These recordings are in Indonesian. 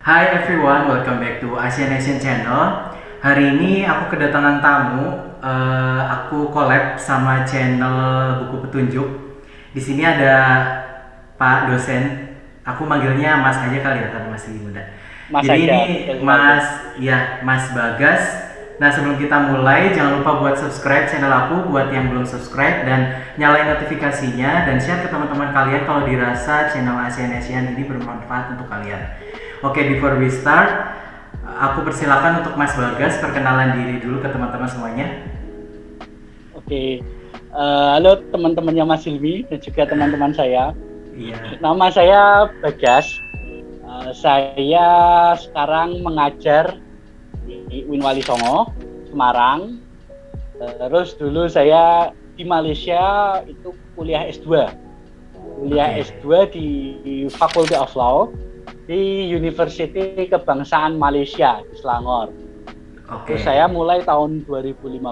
Hi everyone, welcome back to Asian Asian Channel. Hari ini aku kedatangan tamu. Aku collab sama channel Buku Petunjuk. Di sini ada Pak dosen. Aku manggilnya Mas aja kali ya karena masih muda. Mas Jadi aja, ini betul sekali. Mas, ya Mas Bagas. Nah sebelum kita mulai, jangan lupa buat subscribe channel aku buat yang belum subscribe dan nyalain notifikasinya dan share ke teman-teman kalian kalau dirasa channel Asian Asian ini bermanfaat untuk kalian. Oke, before we start, aku persilakan untuk Mas Bagas perkenalan diri dulu ke teman-teman semuanya. Oke, halo teman-temannya Mas Silmi dan juga teman-teman saya. Iya. Nama saya Bagas. Saya sekarang mengajar di UIN Wali Songo, Semarang. Terus dulu saya di Malaysia itu kuliah S2. Kuliah Oke. S2 di Faculty of Law di University Kebangsaan Malaysia di Selangor. Terus Oke. saya mulai tahun 2015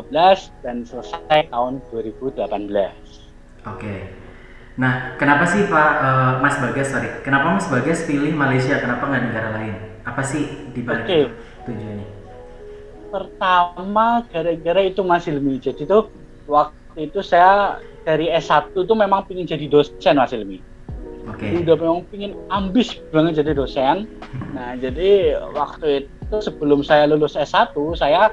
dan selesai tahun 2018. Oke. Nah, kenapa sih Pak Mas Bagas, sorry, kenapa Mas Bagas pilih Malaysia? Kenapa nggak negara lain? Apa sih di balik itu Oke, tujuannya? pertama gara-gara itu Mas Ilmi. Jadi tuh waktu itu saya dari S1 tuh memang pingin jadi dosen Mas Ilmi. Jadi Oke. udah memang pingin ambis banget jadi dosen. Nah, jadi waktu itu sebelum saya lulus S1, saya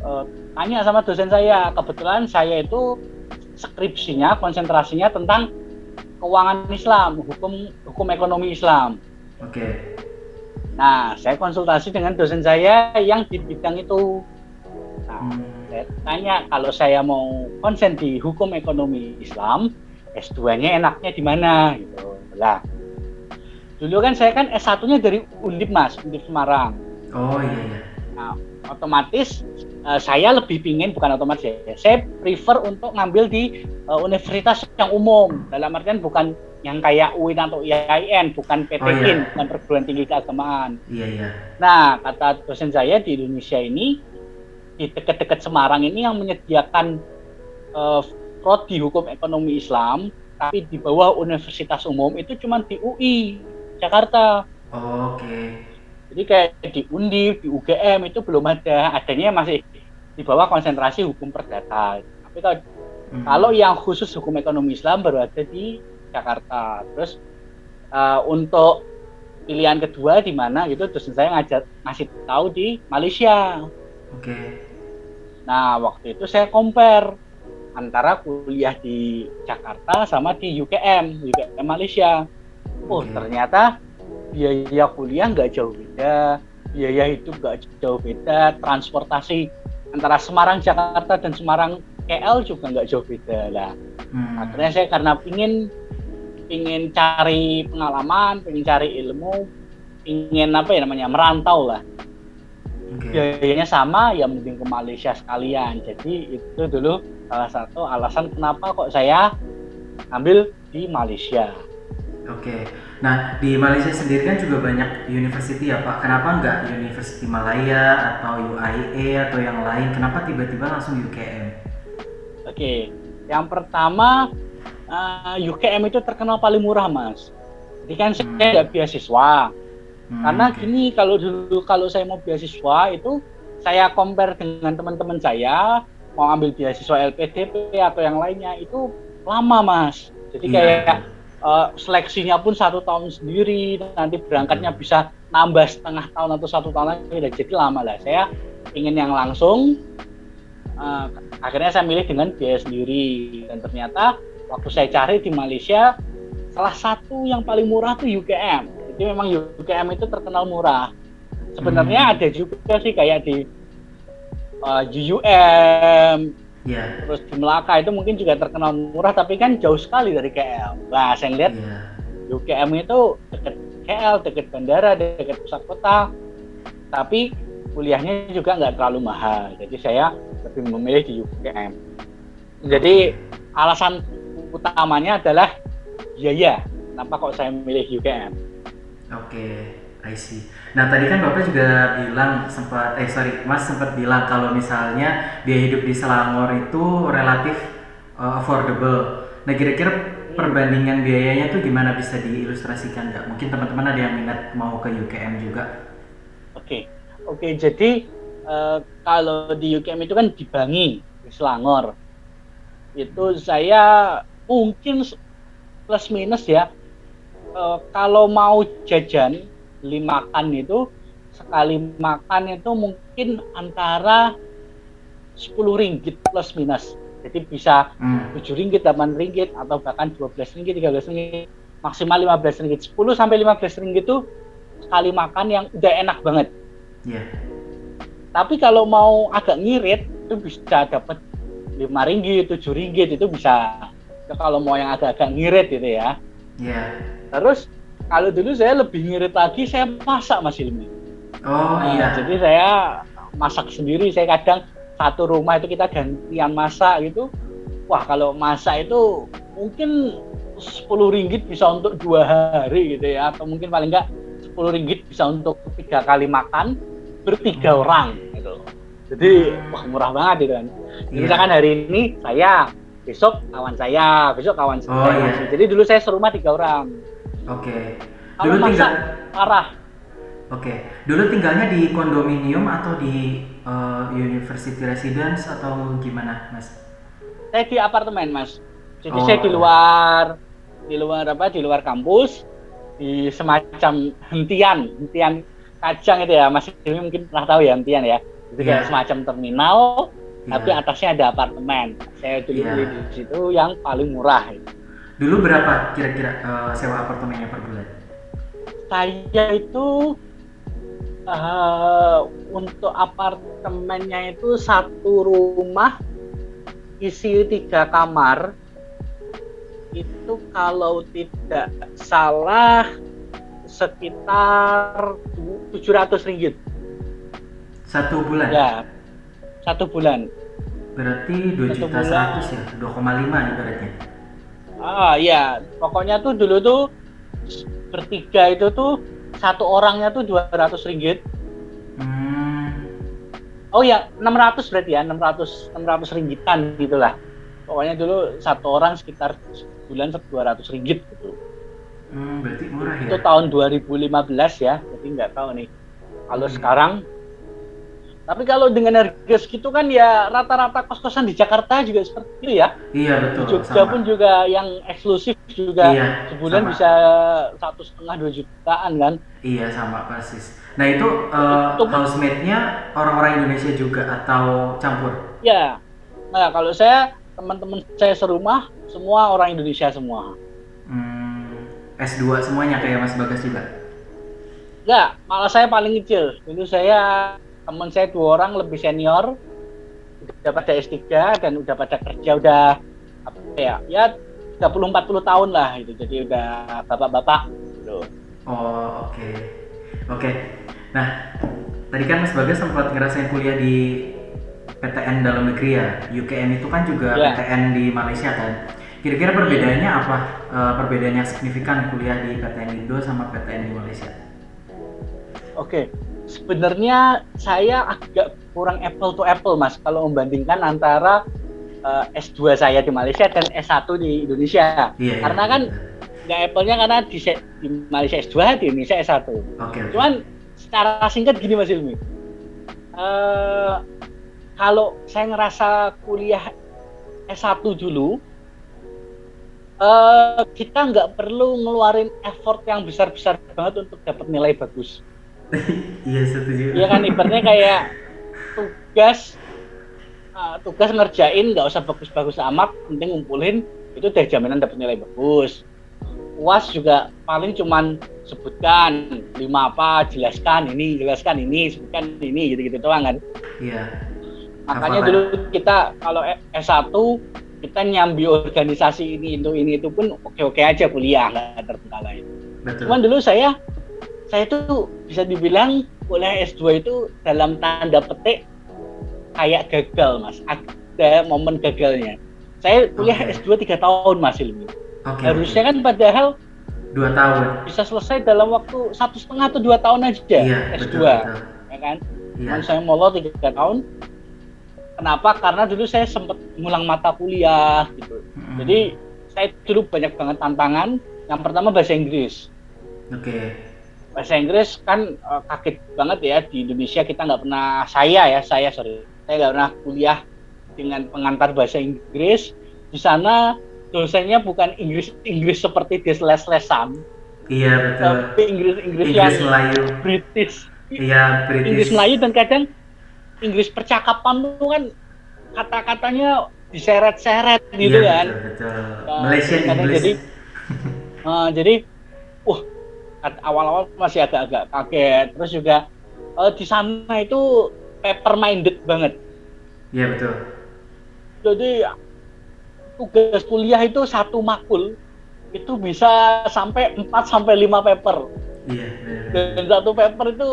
uh, tanya sama dosen saya. Kebetulan saya itu skripsinya, konsentrasinya tentang keuangan Islam, hukum ekonomi Islam. Oke. Nah, saya konsultasi dengan dosen saya yang di bidang itu. Nah, Hmm, saya tanya kalau saya mau konsen di hukum ekonomi Islam, S2-nya enaknya di mana gitu. Lah, dulu kan saya kan S1-nya dari Undip Mas, Undip Semarang. oh iya iya. Nah, otomatis saya lebih pingin, bukan otomatis ya, saya prefer untuk ngambil di universitas yang umum. Dalam artian bukan yang kayak UIN atau IAIN, bukan Oh PTKIN, iya. bukan perguruan tinggi keagamaan. Iya iya. Nah, kata dosen saya di Indonesia ini, di dekat-dekat Semarang ini yang menyediakan uh, prodi hukum ekonomi Islam, tapi di bawah universitas umum itu cuma di UI, Jakarta. Oke. Jadi kayak di Undip, di UGM itu belum ada, adanya masih di bawah konsentrasi hukum perdata. Tapi kalau Hmm, yang khusus hukum ekonomi Islam baru ada di Jakarta. Terus untuk pilihan kedua di mana gitu, terus saya ngasih tahu di Malaysia. oke. Nah, waktu itu saya compare antara kuliah di Jakarta sama di UKM Malaysia. Oh, Oke. ternyata biaya kuliah nggak jauh beda, biaya hidup nggak jauh beda, transportasi antara Semarang Jakarta dan Semarang KL juga nggak jauh beda lah. Hmm, Akhirnya saya karena pingin pingin cari pengalaman, pingin cari ilmu, ingin apa ya namanya merantau lah. oke. Biayanya sama, ya mending ke Malaysia sekalian. Jadi itu dulu salah satu alasan kenapa kok saya ambil di Malaysia. Oke. Nah, di Malaysia sendiri kan juga banyak university ya, Pak. Kenapa nggak University Malaya atau UIA atau yang lain? Kenapa tiba-tiba langsung UKM? Oke, yang pertama UKM itu terkenal paling murah, Mas. Jadi kan saya Hmm, ada beasiswa. Karena oke. gini, kalau dulu kalau saya mau beasiswa itu saya compare dengan teman-teman saya mau ambil beasiswa LPDP atau yang lainnya itu lama, Mas. Jadi Iya, betul. kayak seleksinya pun 1 tahun sendiri, nanti Betul. berangkatnya bisa nambah setengah tahun atau 1 tahun lagi, jadi lama lah. Saya ingin yang langsung, uh, akhirnya saya milih dengan biaya sendiri. Dan ternyata waktu saya cari di Malaysia, salah satu yang paling murah tuh UKM. Jadi memang UKM itu terkenal murah. Sebenarnya Hmm, ada juga sih kayak di UUM, iya. terus di Melaka itu mungkin juga terkenal murah, tapi kan jauh sekali dari KL. Nah, saya lihat Iya. UKM itu dekat KL, dekat bandara, dekat pusat kota, tapi kuliahnya juga nggak terlalu mahal. Jadi saya lebih memilih di UKM. Jadi Oke. alasan utamanya adalah biaya. Kenapa kok saya milih UKM? Oke, I see. Nah, tadi kan Bapak juga bilang sempat sorry, Mas sempat bilang kalau misalnya biaya hidup di Selangor itu relatif affordable. Nah, kira-kira Hmm. perbandingan biayanya tuh gimana bisa diilustrasikan nggak? Mungkin teman-teman ada yang minat mau ke UKM juga. Oke, jadi kalau di UKM itu kan di Bangi, di Selangor. Itu saya mungkin plus minus ya. Kalau mau jajan beli makan itu sekali makan itu mungkin antara 10 ringgit plus minus. Jadi bisa 7 ringgit, 8 ringgit atau bahkan 12 ringgit, 13 ringgit, maksimal 15 ringgit. 10 sampai 15 ringgit itu sekali makan yang udah enak banget. Iya. Tapi kalau mau agak ngirit itu bisa dapat 5 ringgit, 7 ringgit itu bisa. Itu kalau mau yang agak-agak ngirit gitu ya. Iya. Terus kalau dulu saya lebih ngirit lagi, saya masak Mas Ilmi. Oh iya. Jadi saya masak sendiri. Saya kadang satu rumah itu kita gantian masak gitu. Wah, kalau masak itu mungkin 10 ringgit bisa untuk 2 hari gitu ya, atau mungkin paling enggak 10 ringgit bisa untuk 3 kali makan bertiga orang gitu. Jadi wah murah banget gitu kan. Misalkan hari ini saya, besok kawan saya, besok kawan saya. Iya. Jadi dulu saya serumah 3 orang. Oke. Kalau Dulu masak parah. Oke. Dulu tinggalnya di kondominium atau di university residence atau gimana, Mas? Saya di apartemen, Mas. Jadi saya di luar kampus, di semacam hentian Kajang itu ya, Mas ini mungkin pernah tahu ya hentian ya. Itu kayak semacam terminal, tapi atasnya ada apartemen. Saya dulu beli di situ yang paling murah. Dulu berapa kira-kira sewa apartemennya per bulan? Saya itu untuk apartemennya itu satu rumah isi 3 kamar itu kalau tidak salah sekitar 700 ringgit. Satu bulan? Ya, 1 bulan. Berarti 2.100.000 ya, 2,5 ibaratnya. Iya, pokoknya tuh dulu tuh bertiga itu tuh satu orangnya tuh 200 ringgit. Oh ya, 600 berarti ya, 600 ringgitan gitulah. Pokoknya dulu satu orang sekitar sebulan 200 ringgit gitu. Berarti murah ya? Itu tahun 2015 ya, jadi nggak tahu nih. Kalau sekarang, tapi kalau dengan harga segitu kan ya rata-rata kos-kosan di Jakarta juga seperti itu ya. Iya betul. Di Jogja pun juga yang eksklusif juga sebulan sama. Bisa 1,5-2 jutaan kan. Iya sama persis. Nah itu housemate-nya orang-orang Indonesia juga atau campur? Ya, nah kalau saya teman-teman saya serumah semua orang Indonesia semua. S2 semuanya kayak Mas Bagas juga? Enggak, malah saya paling kecil. Dulu teman saya 2 orang lebih senior, udah pada S3 dan udah pada kerja udah apa ya 30-40 tahun lah gitu. Jadi udah bapak-bapak gitu. Oh, oke. Nah, tadi kan Mas Bagas sempat ngerasain kuliah di PTN dalam negeri ya. UKM itu kan juga PTN di Malaysia kan. Kira-kira perbedaannya apa? Perbedaan yang signifikan kuliah di PTN Indo sama PTN di Malaysia? Oke. Sebenarnya saya agak kurang apple to apple Mas kalau membandingkan antara S2 saya di Malaysia dan S1 di Indonesia. Karena kan nggak apple-nya karena di Malaysia S2, di Indonesia S1. Cuman secara singkat gini Mas Ilmi. Kalau saya ngerasa kuliah S1 dulu, kita nggak perlu ngeluarin effort yang besar-besar banget untuk dapat nilai bagus. Iya setuju. Iya kan ibaratnya kayak tugas ngerjain nggak usah bagus-bagus amat, penting ngumpulin itu udah jaminan dapat nilai bagus. UAS juga paling cuman sebutkan 5 apa, jelaskan ini, sebutkan ini gitu-gitu doang kan. Iya. Makanya dulu kita kalau S1 kita nyambi organisasi ini itu pun oke aja kuliah nggak terkendala itu. Cuman dulu saya itu bisa dibilang kuliah S2 itu dalam tanda petik kayak gagal Mas, ada momen gagalnya. Saya kuliah S2 3 tahun Mas Ilmi. Harusnya kan padahal 2 tahun bisa selesai dalam waktu 1,5 atau 2 tahun aja S2 betul. Ya kan? Cuman saya molor 3 tahun. Kenapa? Karena dulu saya sempat ngulang mata kuliah gitu. Jadi saya dulu banyak banget tantangan. Yang pertama bahasa Inggris. bahasa Inggris kan kaget banget ya, di Indonesia kita nggak pernah, saya nggak pernah kuliah dengan pengantar bahasa Inggris. Di sana dosennya bukan Inggris seperti di les-lesan, Iya betul. tapi Inggris yang Inggris Melayu. British, Iya Inggris British. Melayu, dan kadang Inggris percakapan tuh kan kata-katanya diseret-seret Iya gitu kan. betul betul. Jadi Malaysian kadang English. jadi wah, awal-awal masih agak-agak kaget. Terus juga di sana itu paper minded banget. Iya betul. Jadi tugas kuliah itu satu makul itu bisa sampai 4 sampai 5 paper. Iya Dan benar. satu paper itu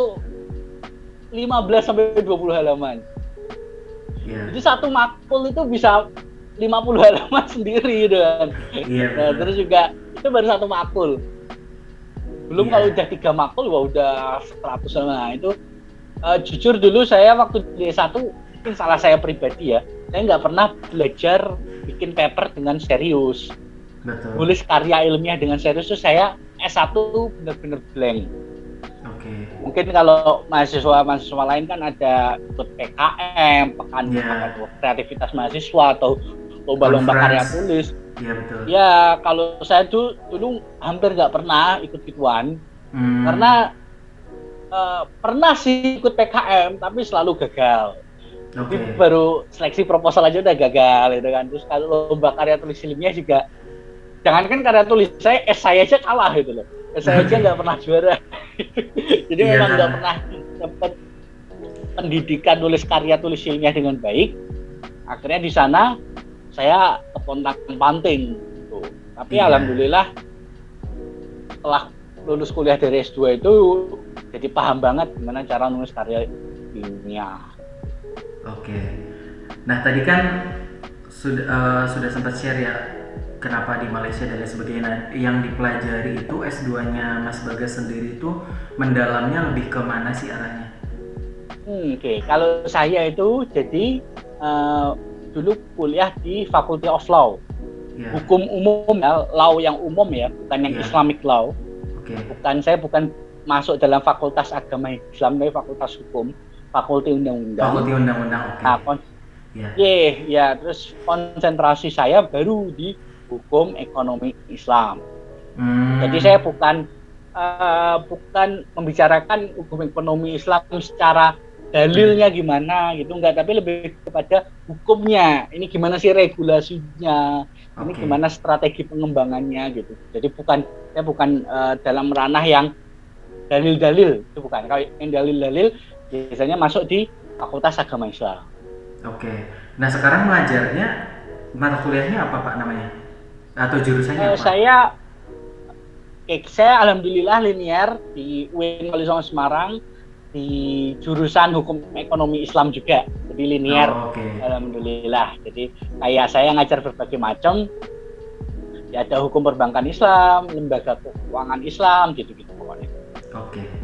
15 sampai 20 halaman. Iya. Jadi satu makul itu bisa 50 halaman sendiri gitu kan. Iya Nah, betul. terus juga itu baru satu makul. Belum Iya. kalau udah 3 makul wah udah 100 halaman. Nah, itu jujur dulu saya waktu di S1, mungkin salah saya pribadi ya, saya nggak pernah belajar bikin paper dengan serius. Betul. Nulis karya ilmiah dengan serius itu saya S1 benar-benar blank. Oke. Mungkin kalau mahasiswa lain kan ada ikut PKM, pekan kreativitas mahasiswa atau lomba-lomba karya Conference. tulis. Iya betul. Ya kalau saya dulu hampir nggak pernah ikut gituan, karena pernah sih ikut PKM tapi selalu gagal. Oke. Jadi baru seleksi proposal aja udah gagal gitu kan. Terus kalau lomba karya tulis ilmiah juga, jangankan karya tulis saya aja kalah gitu loh. Saya aja nggak pernah juara. Jadi Iya. memang nggak pernah dapat pendidikan nulis karya tulis ilmiah dengan baik. Akhirnya di sana saya kepontang-panting gitu. Tapi Iya. alhamdulillah setelah lulus kuliah dari S2 itu jadi paham banget gimana cara nulis karya ilmiah. Oke. Nah tadi kan sudah sempat share ya kenapa di Malaysia dan lain sebagainya. Nah, yang dipelajari itu S2-nya Mas Bagas sendiri itu mendalamnya lebih ke mana sih arahnya? Oke. Kalau saya itu jadi dulu kuliah di Faculty of Law. Yeah. Hukum umum ya, law yang umum ya, bukan yang Islamic law. Oke. Saya bukan masuk dalam fakultas agama Islam, tapi fakultas hukum, fakulti undang-undang. Fakulti undang-undang, oke. Ya, terus konsentrasi saya baru di hukum ekonomi Islam. Jadi saya bukan membicarakan hukum ekonomi Islam secara dalilnya gimana gitu, enggak, tapi lebih kepada hukumnya. Ini gimana sih regulasinya, ini gimana strategi pengembangannya gitu. Jadi saya bukan dalam ranah yang dalil-dalil, itu bukan. Kalau yang dalil-dalil biasanya masuk di Fakultas Agama Islam. Oke. Nah sekarang mengajarnya mata kuliahnya apa Pak namanya? Atau jurusannya apa? Saya alhamdulillah linear di UIN Wali Songo Semarang, di jurusan hukum ekonomi Islam juga, jadi linear. Alhamdulillah. Jadi kayak saya ngajar berbagai macam, ya ada hukum perbankan Islam, lembaga keuangan Islam, gitu-gitu pokoknya.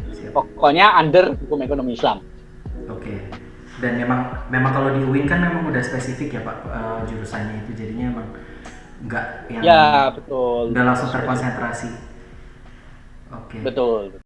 Siap. Pokoknya under hukum ekonomi Islam. Dan memang kalau di UIN kan memang udah spesifik ya Pak jurusannya itu, jadinya emang nggak yang ya betul, udah langsung terkonsentrasi. Betul.